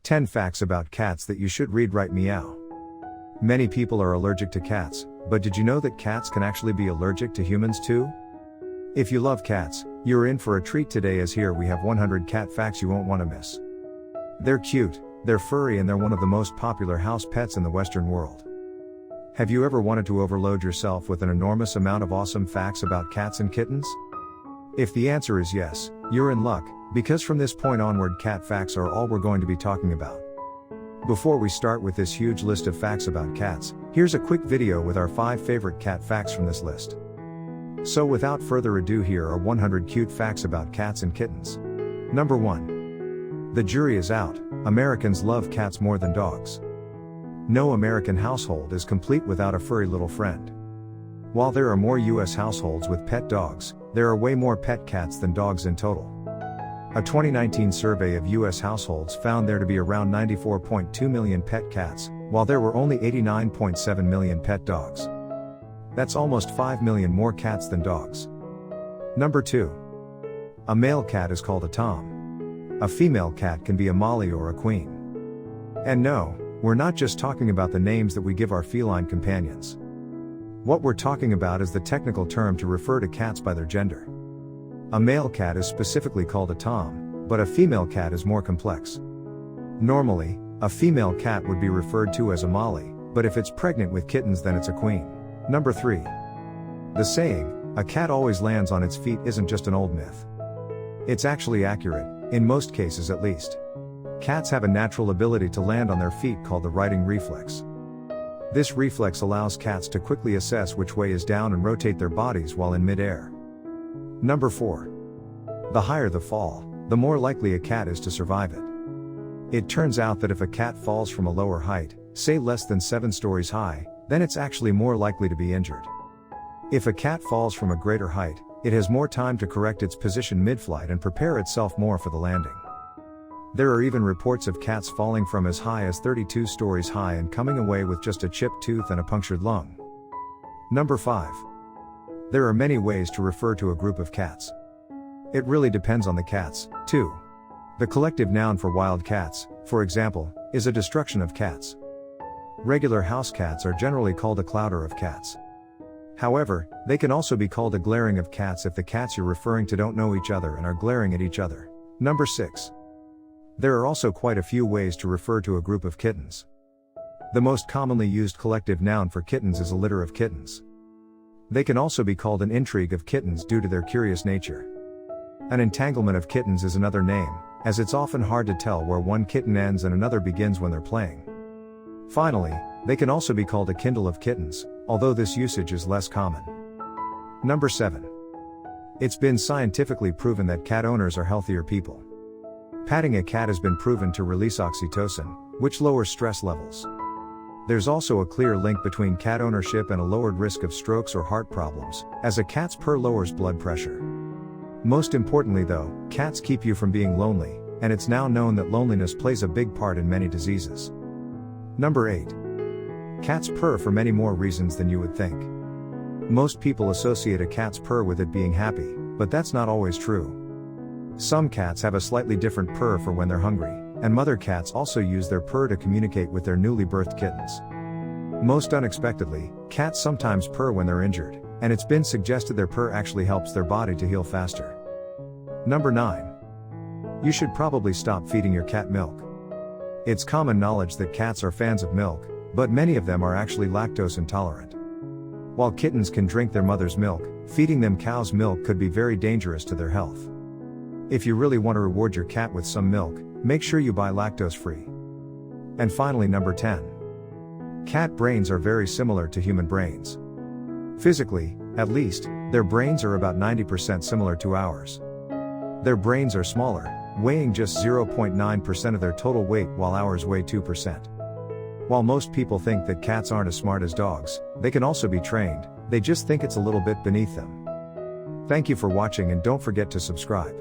10 facts about cats that you should read right meow. Many people are allergic to cats, but did you know that cats can actually be allergic to humans too? If you love cats, you're in for a treat today, as here we have 100 cat facts you won't want to miss. They're cute, they're furry, and they're one of the most popular house pets in the Western world. Have you ever wanted to overload yourself with an enormous amount of awesome facts about cats and kittens? If the answer is yes, you're in luck, because from this point onward cat facts are all we're going to be talking about. Before we start with this huge list of facts about cats, here's a quick video with our 5 favorite cat facts from this list. So without further ado, here are 100 cute facts about cats and kittens. Number 1. The jury is out, Americans love cats more than dogs. No American household is complete without a furry little friend. While there are more US households with pet dogs, there are way more pet cats than dogs in total. A 2019 survey of US households found there to be around 94.2 million pet cats, while there were only 89.7 million pet dogs. That's almost 5 million more cats than dogs. Number 2. A male cat is called a tom. A female cat can be a molly or a queen. And no, we're not just talking about the names that we give our feline companions. What we're talking about is the technical term to refer to cats by their gender. A male cat is specifically called a tom, but a female cat is more complex. Normally, a female cat would be referred to as a molly, but if it's pregnant with kittens then it's a queen. Number 3. The saying, "a cat always lands on its feet," isn't just an old myth. It's actually accurate, in most cases at least. Cats have a natural ability to land on their feet called the righting reflex. This reflex allows cats to quickly assess which way is down and rotate their bodies while in mid-air. Number 4. The higher the fall, the more likely a cat is to survive it. It turns out that if a cat falls from a lower height, say less than 7 stories high, then it's actually more likely to be injured. If a cat falls from a greater height, it has more time to correct its position mid-flight and prepare itself more for the landing. There are even reports of cats falling from as high as 32 stories high and coming away with just a chipped tooth and a punctured lung. Number 5. There are many ways to refer to a group of cats. It really depends on the cats, too. The collective noun for wild cats, for example, is a destruction of cats. Regular house cats are generally called a clouder of cats. However, they can also be called a glaring of cats if the cats you're referring to don't know each other and are glaring at each other. Number 6. There are also quite a few ways to refer to a group of kittens. The most commonly used collective noun for kittens is a litter of kittens. They can also be called an intrigue of kittens due to their curious nature. An entanglement of kittens is another name, as it's often hard to tell where one kitten ends and another begins when they're playing. Finally, they can also be called a kindle of kittens, although this usage is less common. Number 7. It's been scientifically proven that cat owners are healthier people. Patting a cat has been proven to release oxytocin, which lowers stress levels. There's also a clear link between cat ownership and a lowered risk of strokes or heart problems, as a cat's purr lowers blood pressure. Most importantly though, cats keep you from being lonely, and it's now known that loneliness plays a big part in many diseases. Number 8. Cats purr for many more reasons than you would think. Most people associate a cat's purr with it being happy, but that's not always true. Some cats have a slightly different purr for when they're hungry, and mother cats also use their purr to communicate with their newly birthed kittens. Most unexpectedly, cats sometimes purr when they're injured, and it's been suggested their purr actually helps their body to heal faster. Number 9. You should probably stop feeding your cat milk. It's common knowledge that cats are fans of milk, but many of them are actually lactose intolerant. While kittens can drink their mother's milk, feeding them cow's milk could be very dangerous to their health. If you really want to reward your cat with some milk, make sure you buy lactose-free. And finally, number 10. Cat brains are very similar to human brains. Physically, at least, their brains are about 90% similar to ours. Their brains are smaller, weighing just 0.9% of their total weight, while ours weigh 2%. While most people think that cats aren't as smart as dogs, they can also be trained, they just think it's a little bit beneath them. Thank you for watching, and don't forget to subscribe.